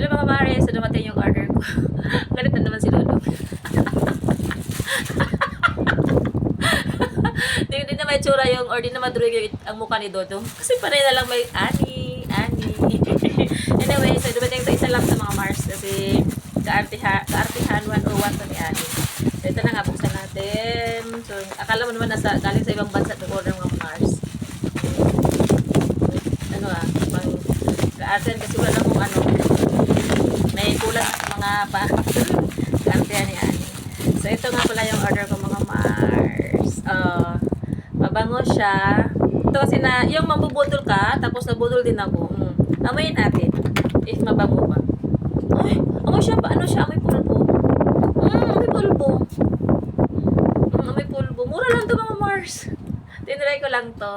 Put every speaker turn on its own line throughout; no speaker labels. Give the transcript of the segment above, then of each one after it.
Hello mga mare, so dumating yung order ko. Ganito naman si Lolo. Di na may tsura yung, or di na madurog ang mukha ni Dodong. Kasi panay na lang may Ani. Anyway, so dumating ito isa lang sa mga Mars kasi kaartihan 101 to ni Ani. So ito na nga, buksan natin. So akala mo naman galing sa ibang bansa itong order ng Mars. Ano pang kaartihan kasi wala na kung ano. May kulang mga kaartihan ni Ani. So ito nga pala yung order ko mga Mars. Mabango siya. Ito kasi na, yung mabubudol ka, tapos nabudol din ako. Amoyin natin. If mabango ba. Ay, amoy siya ba? Ano siya? Amoy pulbo. Amoy pulbo. Amoy pulbo. Mura lang to mga Mars. Tinry ko lang to.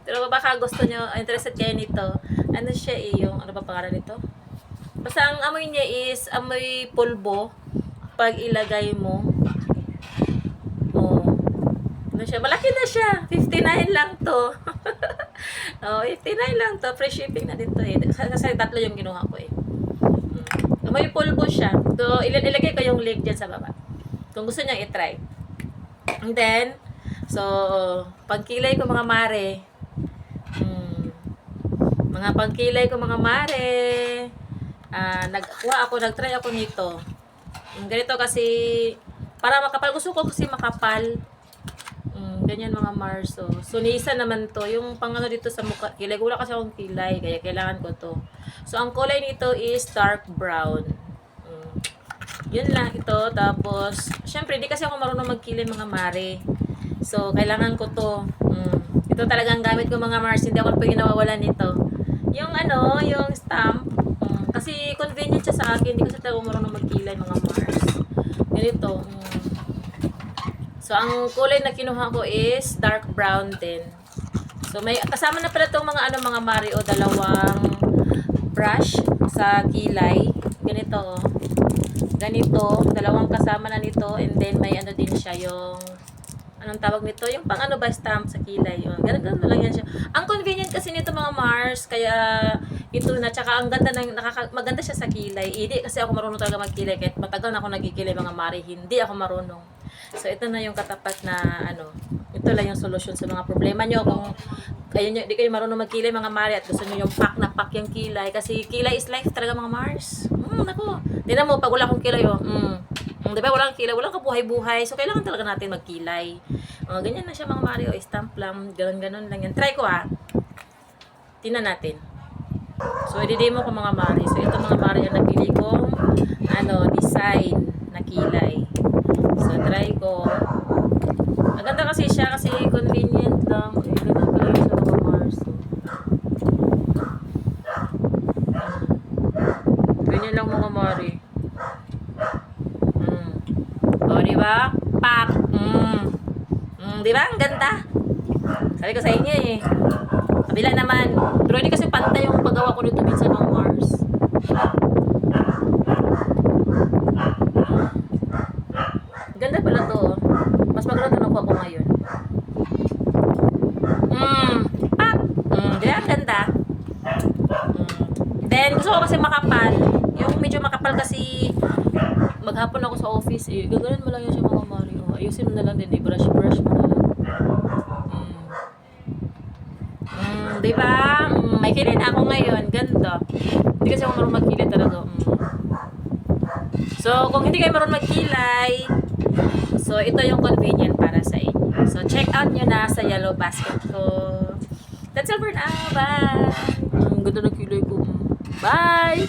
Pero baka gusto nyo, interested kayo nito. Ano siya yung, ano ba pangalan nito? Basta ang amoy niya is, amoy pulbo. Pag ilagay mo. Ano siya? Malaki na siya. 59 lang to. 59 lang to. Free shipping na din to eh. Kasi tatlo yung kinuha ko eh. May pulbo siya. So, ilagay ko yung link dyan sa baba. Kung gusto niyo i-try. And then, so, pangkilay ko mga mare. Mga pangkilay ko mga mare. Nag-try ako nito. Ganito kasi, para makapal. Gusto ko kasi makapal. Ganyan mga Mars. So, sunisa naman to. Yung pangano dito sa mukha, kilay. Wala kasi akong kilay. Kaya kailangan ko to. So, ang kulay nito is dark brown. Yun lang ito. Tapos, syempre, di kasi ako marunong magkilay mga mare. So, kailangan ko to. Ito talagang gamit ko mga Mars. Hindi ako pag nawawalan nito. Yung ano, yung stamp. Kasi convenient siya sa akin. Hindi kasi talaga marunong magkilay mga Mars. Ganito. So, ang kulay na kinuha ko is dark brown din. So, may kasama na pala itong mga Mario, dalawang brush sa kilay. Ganito, Ganito, dalawang kasama na nito. And then, may ano din siya, yung, anong tawag nito? Yung pang ano ba, stamp sa kilay. Ganun lang yan siya. Ang convenient kasi nito mga Mars, kaya ito na. Tsaka, ang ganda maganda siya sa kilay. Hindi kasi ako marunong talaga magkilay. Kahit matagal na ako nagkikilay mga Mari, hindi ako marunong. So, ito na yung katapat na, ito lang yung solution sa mga problema nyo. Kung di kayo marunong magkilay mga Mari at gusto nyo yung pack yung kilay. Kasi kilay is life talaga mga Mars. Naku. Tignan mo, pag wala akong kilay, diba, walang kilay, walang kabuhay-buhay. So, kailangan talaga natin magkilay. Ganyan na siya mga Mari. Stamp lang, ganon lang yan. Try ko Tingnan natin. So, i-demo ko mga Mari. So, ito mga Mari ang napili kong, design na kilay. So, try ko. Maganda kasi siya kasi convenient lang. Ganun pala yun sa mga Mars. Ganyan lang mga Mari. Diba? Pak! Diba? Ang ganda. Sabi ko sa inyo eh. Kabila naman. Pero hindi kasi pantay yung paggawa ko dito minsan ng Mars. Ganda pala to. Mas maganda na ako ngayon. Pak! Diba? Ang ganda. Then, gusto ko kasi makapal. Yung medyo makapal kasi maghapon ako sa office eh. Gaganon mo lang yun siya mga Mario. Ayusin mo na lang din. I-brush mo na lang. Diba? May kilay na ako ngayon. Ganda. Hindi kasi ako marunong magkilay talaga. So, kung hindi kayo marunong magkilay, so, ito yung convenient para sa inyo. So, check out nyo na sa Yellow Basket ko. That's all for now. Bye! Ang ganda ng kilay ko. Bye!